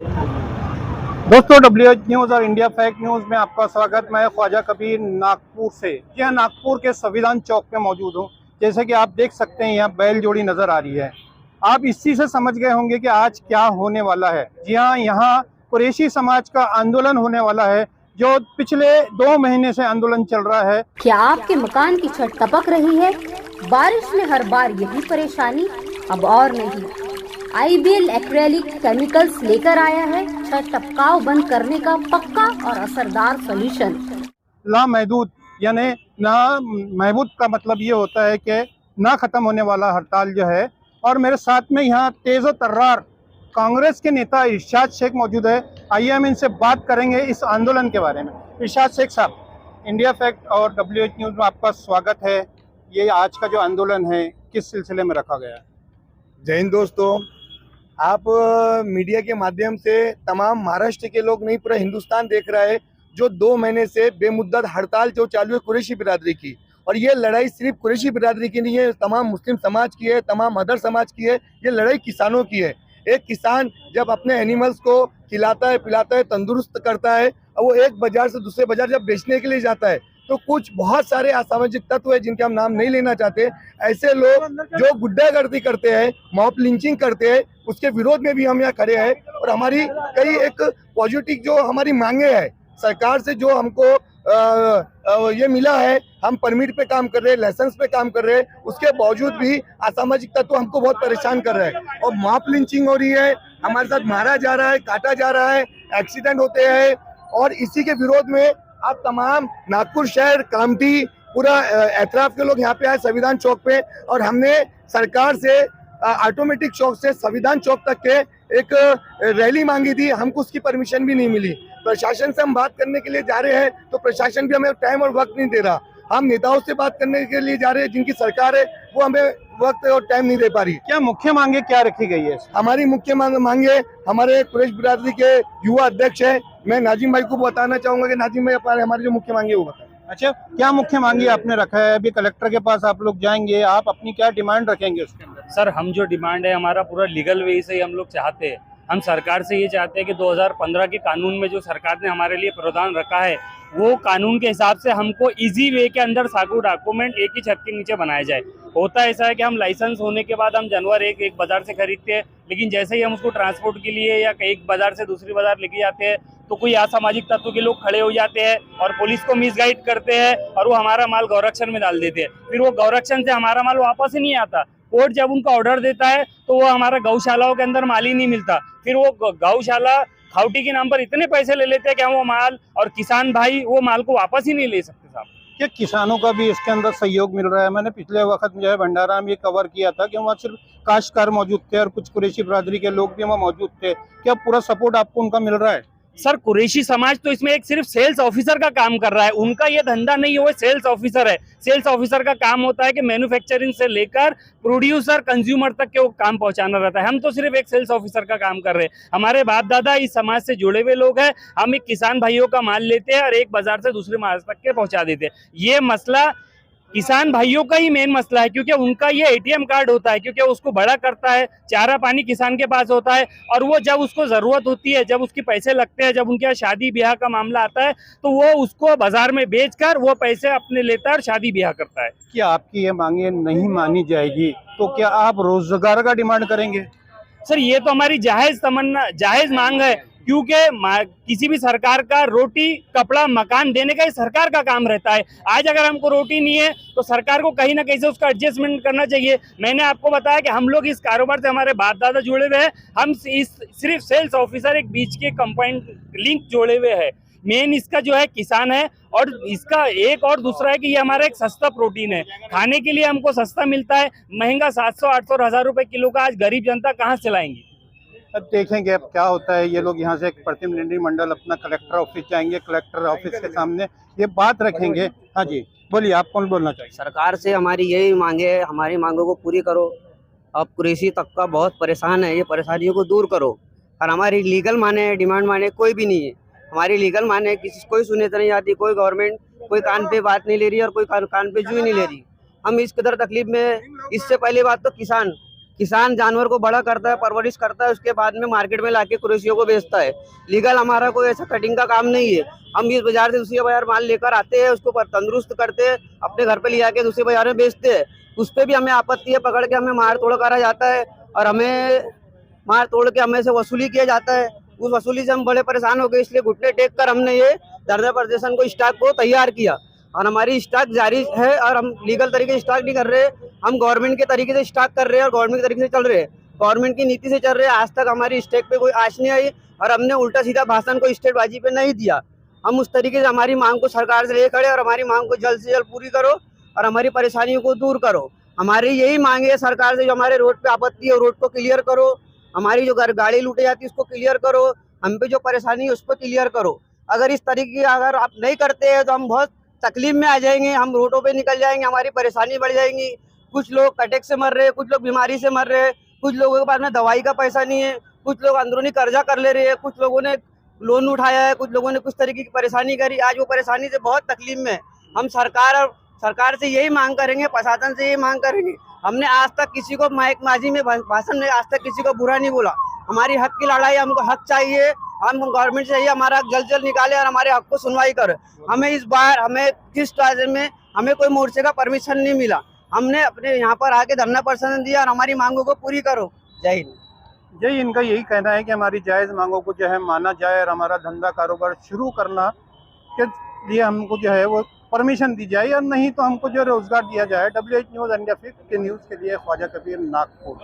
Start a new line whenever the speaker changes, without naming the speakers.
दोस्तों, WH news और India fact news में आपका स्वागत। मैं ख्वाजा कबीर नागपुर से, यह नागपुर के संविधान चौक पे मौजूद हूँ। जैसे कि आप देख सकते हैं, यहाँ बैल जोड़ी नज़र आ रही है। आप इसी से समझ गए होंगे कि आज क्या होने वाला है। जी हाँ, यहाँ कुरैशी समाज का आंदोलन होने वाला है, जो पिछले 2 महीने से आंदोलन चल रहा है।
क्या आपके मकान की छत टपक रही है? बारिश में हर बार यही परेशानी। अब और नहीं, आईबीएल एक्रेलिक केमिकल्स लेकर आया है छत टपकाव बंद करने का पक्का और असरदार सॉल्यूशन।
लामहदूद यानी ना महबूद का मतलब ये होता है कि ना ख़त्म होने वाला हड़ताल जो है। और मेरे साथ में यहाँ तेज़ व तर्रार कांग्रेस के नेता इरशाद शेख मौजूद है। आइए हम इनसे बात करेंगे इस आंदोलन के बारे में। इरशाद शेख साहब, इंडिया फैक्ट और WH न्यूज़ में आपका स्वागत है। ये आज का जो आंदोलन है, किस सिलसिले में रखा गया है?
जय हिंद दोस्तों, आप मीडिया के माध्यम से तमाम महाराष्ट्र के लोग नहीं, पूरा हिंदुस्तान देख रहा है जो 2 महीने से बेमुद्दत हड़ताल जो चालू है कुरैशी बिरादरी की। और ये लड़ाई सिर्फ कुरैशी बिरादरी की नहीं है, तमाम मुस्लिम समाज की है, तमाम अदर समाज की है। ये लड़ाई किसानों की है। एक किसान जब अपने एनिमल्स को खिलाता है, पिलाता है, तंदुरुस्त करता है, और वो एक बाजार से दूसरे बाजार जब बेचने के लिए जाता है, तो कुछ बहुत सारे असामाजिक तत्व है जिनके हम नाम नहीं लेना चाहते, ऐसे लोग जो गुंडागर्दी करते हैं, मॉब लिंचिंग करते हैं, उसके विरोध में भी हम यहाँ खड़े हैं। और हमारी कई एक पॉजिटिव जो हमारी मांगे है सरकार से, जो हमको ये मिला है, हम परमिट पे काम कर रहे हैं, लाइसेंस पे काम कर रहे हैं, उसके बावजूद भी असामाजिक तत्व हमको बहुत परेशान कर रहे हैं। और मॉब लिंचिंग हो रही है, हमारे साथ मारा जा रहा है, काटा जा रहा है, एक्सीडेंट होते हैं। और इसी के विरोध में आप तमाम नागपुर शहर, कामठी, पूरा एतराफ के लोग यहाँ पे आए संविधान चौक पे। और हमने सरकार से ऑटोमेटिक चौक से संविधान चौक तक के एक रैली मांगी थी, हमको उसकी परमिशन भी नहीं मिली। प्रशासन से हम बात करने के लिए जा रहे हैं तो प्रशासन भी हमें टाइम और वक्त नहीं दे रहा। हम नेताओं से बात करने के लिए जा रहे हैं जिनकी सरकार है, वो हमें वक्त और टाइम नहीं दे पा रही।
क्या मुख्य मांगे क्या रखी गई है?
हमारी मुख्य मांगे, हमारे कुरैश बिरादरी के युवा अध्यक्ष है, मैं नाजिम भाई को बताना चाहूंगा कि नाजिम भाई हमारी जो मुख्य मांगे वो बताएं।
अच्छा, क्या मुख्य मांगी आपने रखा है? अभी कलेक्टर के पास आप लोग जाएंगे, आप अपनी क्या डिमांड रखेंगे उसके अंदर?
सर, हम जो डिमांड है हमारा पूरा लीगल वे से ही हम लोग चाहते हैं। हम सरकार से ये चाहते हैं कि 2015 के कानून में जो सरकार ने हमारे लिए प्रावधान रखा है, वो कानून के हिसाब से हमको इजी वे के अंदर सागू डॉक्यूमेंट एक ही छत के नीचे बनाया जाए। होता ऐसा है कि हम लाइसेंस होने के बाद हम जानवर एक बाजार से खरीदते हैं, लेकिन जैसे ही हम उसको ट्रांसपोर्ट के लिए या एक बाजार से दूसरी बाजार लेके जाते हैं, तो कोई असामाजिक तत्व के लोग खड़े हो जाते हैं और पुलिस को मिसगाइड करते हैं और वो हमारा माल गौरक्षण में डाल देते हैं। फिर वो गौरक्षण से हमारा माल वापस ही नहीं आता। कोर्ट जब उनका ऑर्डर देता है तो वो हमारा गौशालाओं के अंदर माल ही नहीं मिलता। फिर वो गौशाला खाउटी के नाम पर इतने पैसे ले लेते हैं कि हम वो माल और किसान भाई वो माल को वापस ही नहीं ले सकते साहब।
क्या किसानों का भी इसके अंदर सहयोग मिल रहा है? मैंने पिछले वक्त जो है भंडारा में ये कवर किया था कि वहाँ सिर्फ काश्तकार मौजूद थे और कुछ कुरैशी बिरादरी के लोग भी वहाँ मौजूद थे। क्या पूरा सपोर्ट आपको उनका मिल रहा है?
सर, कुरैशी समाज तो इसमें एक सिर्फ सेल्स ऑफिसर का काम कर रहा है। उनका ये धंधा नहीं है, वो सेल्स ऑफिसर है। सेल्स ऑफिसर का काम होता है कि मैन्युफैक्चरिंग से लेकर प्रोड्यूसर कंज्यूमर तक के वो काम पहुंचाना रहता है। हम तो सिर्फ एक सेल्स ऑफिसर का काम कर रहे हैं। हमारे बाप दादा इस समाज से जुड़े हुए लोग हैं। हम एक किसान भाइयों का माल लेते हैं और एक बाजार से दूसरे बाजार तक के पहुंचा देते हैं। ये मसला किसान भाइयों का ही मेन मसला है, क्योंकि उनका ये एटीएम कार्ड होता है, क्योंकि उसको बड़ा करता है, चारा पानी किसान के पास होता है, और वो जब उसको जरूरत होती है, जब उसके पैसे लगते हैं, जब उनके यहाँ शादी ब्याह का मामला आता है, तो वो उसको बाजार में बेचकर वो पैसे अपने लेता है और शादी ब्याह करता है।
कि आपकी ये मांगे नहीं मानी जाएगी तो क्या आप रोजगार का डिमांड करेंगे?
सर, ये तो हमारी जायज तमन्ना, जायज मांग है, क्योंकि किसी भी सरकार का रोटी कपड़ा मकान देने का ही सरकार का काम रहता है। आज अगर हमको रोटी नहीं है तो सरकार को कहीं ना कहीं से उसका एडजस्टमेंट करना चाहिए। मैंने आपको बताया कि हम लोग इस कारोबार से हमारे बाप दादा जुड़े हुए हैं। हम सिर्फ सेल्स ऑफिसर एक बीच के कंपाउंड लिंक जोड़े हुए हैं। मेन इसका जो है किसान है, और इसका एक और दूसरा है कि ये हमारा एक सस्ता प्रोटीन है। खाने के लिए हमको सस्ता मिलता है। महंगा 700, 800 और 1000 रुपए किलो का आज गरीब जनता कहाँ से लाएंगी?
अब देखेंगे अब क्या होता है। ये लोग यहाँ से एक प्रतिनिधिमंडल अपना कलेक्टर ऑफिस जाएंगे, कलेक्टर ऑफिस के सामने ये बात रखेंगे। हाँ जी, बोलिए, आप कौन बोलना चाहिए?
सरकार से हमारी यही मांगे है, हमारी मांगों को पूरी करो। अब कुरैशी तबका बहुत परेशान है, ये परेशानियों को दूर करो। और हमारी लीगल माने, डिमांड माने कोई भी नहीं है। हमारी लीगल माने किसी कोई सुने तो नहीं आती, कोई गवर्नमेंट कोई कान पे बात नहीं ले रही और कोई कान पे जू ही नहीं ले रही। हम इस कदर तकलीफ में, इससे पहली बात तो किसान जानवर को बड़ा करता है, परवरिश करता है, उसके बाद में मार्केट में लाके कुरेशियों को बेचता है। लीगल हमारा कोई ऐसा कटिंग का काम नहीं है। हम इस बाजार से दूसरे बाजार माल लेकर आते हैं, उसको तंदुरुस्त करते हैं, अपने घर पे ले आके दूसरे बाजार में बेचते हैं। उस पर भी हमें आपत्ति है, पकड़ के हमें मार तोड़ करा जाता है और हमें मार तोड़ के हमें से वसूली किया जाता है। उस वसूली से हम बड़े परेशान हो गए, इसलिए घुटने टेक कर हमने ये धरना प्रदर्शन को स्टॉक को तैयार किया और हमारी स्टॉक जारी है और हम लीगल तरीके से स्टॉक नहीं कर रहे, हम गवर्नमेंट के तरीके से स्टॉक कर रहे हैं और गवर्नमेंट के तरीके से चल रहे हैं, गवर्नमेंट की नीति से चल रहे हैं। आज तक हमारी स्टेक पे कोई आँच नहीं आई और हमने उल्टा सीधा भाषण को स्टेटबाजी पे नहीं दिया। हम उस तरीके से हमारी मांग को सरकार से ले खड़े और हमारी मांग को जल्द से जल्द पूरी करो और हमारी परेशानियों को दूर करो। हमारी यही मांग है सरकार से, जो हमारे रोड पे आपत्ति है रोड को क्लियर करो, हमारी जो गाड़ी लूटे जाती है उसको क्लियर करो, हम पे जो परेशानी है उसको क्लियर करो। अगर इस तरीके अगर आप नहीं करते हैं तो हम बहुत तकलीफ में आ जाएंगे, हम रोडों पे निकल जाएंगे, हमारी परेशानी बढ़ जाएंगी। कुछ लोग अटैक से मर रहे हैं, कुछ लोग बीमारी से मर रहे हैं, कुछ लोगों के पास में दवाई का पैसा नहीं है, कुछ लोग अंदरूनी कर्जा कर ले रहे हैं, कुछ लोगों ने लोन उठाया है, कुछ लोगों ने कुछ तरीके की परेशानी करी। आज वो परेशानी से बहुत तकलीफ में। हम सरकार से यही मांग करेंगे, प्रशासन से यही मांग करेंगे। हमने आज तक किसी को माइकबाजी में भाषण में आज तक किसी को बुरा नहीं बोला। हमारी हक की लड़ाई, हमको हक चाहिए, हम गवर्नमेंट से हमारा हक जल्द जल्द निकाले और हमारे हक को सुनवाई करे। हमें इस बार हमें किस राज्य में हमें कोई मोर्चे का परमिशन नहीं मिला, हमने अपने यहाँ पर आके धरना प्रदर्शन दिया और हमारी मांगों को पूरी करो। जय हिंद।
यही इनका यही कहना है कि हमारी जायज़ मांगों को जो है माना जाए और हमारा धंधा कारोबार शुरू करना के लिए हमको जो है वो परमिशन दी जाए, और नहीं तो हमको जो रोजगार दिया जाए। WH न्यूज़ इंडिया फिक्स के न्यूज़ के लिए ख्वाजा कबीर, नागपुर।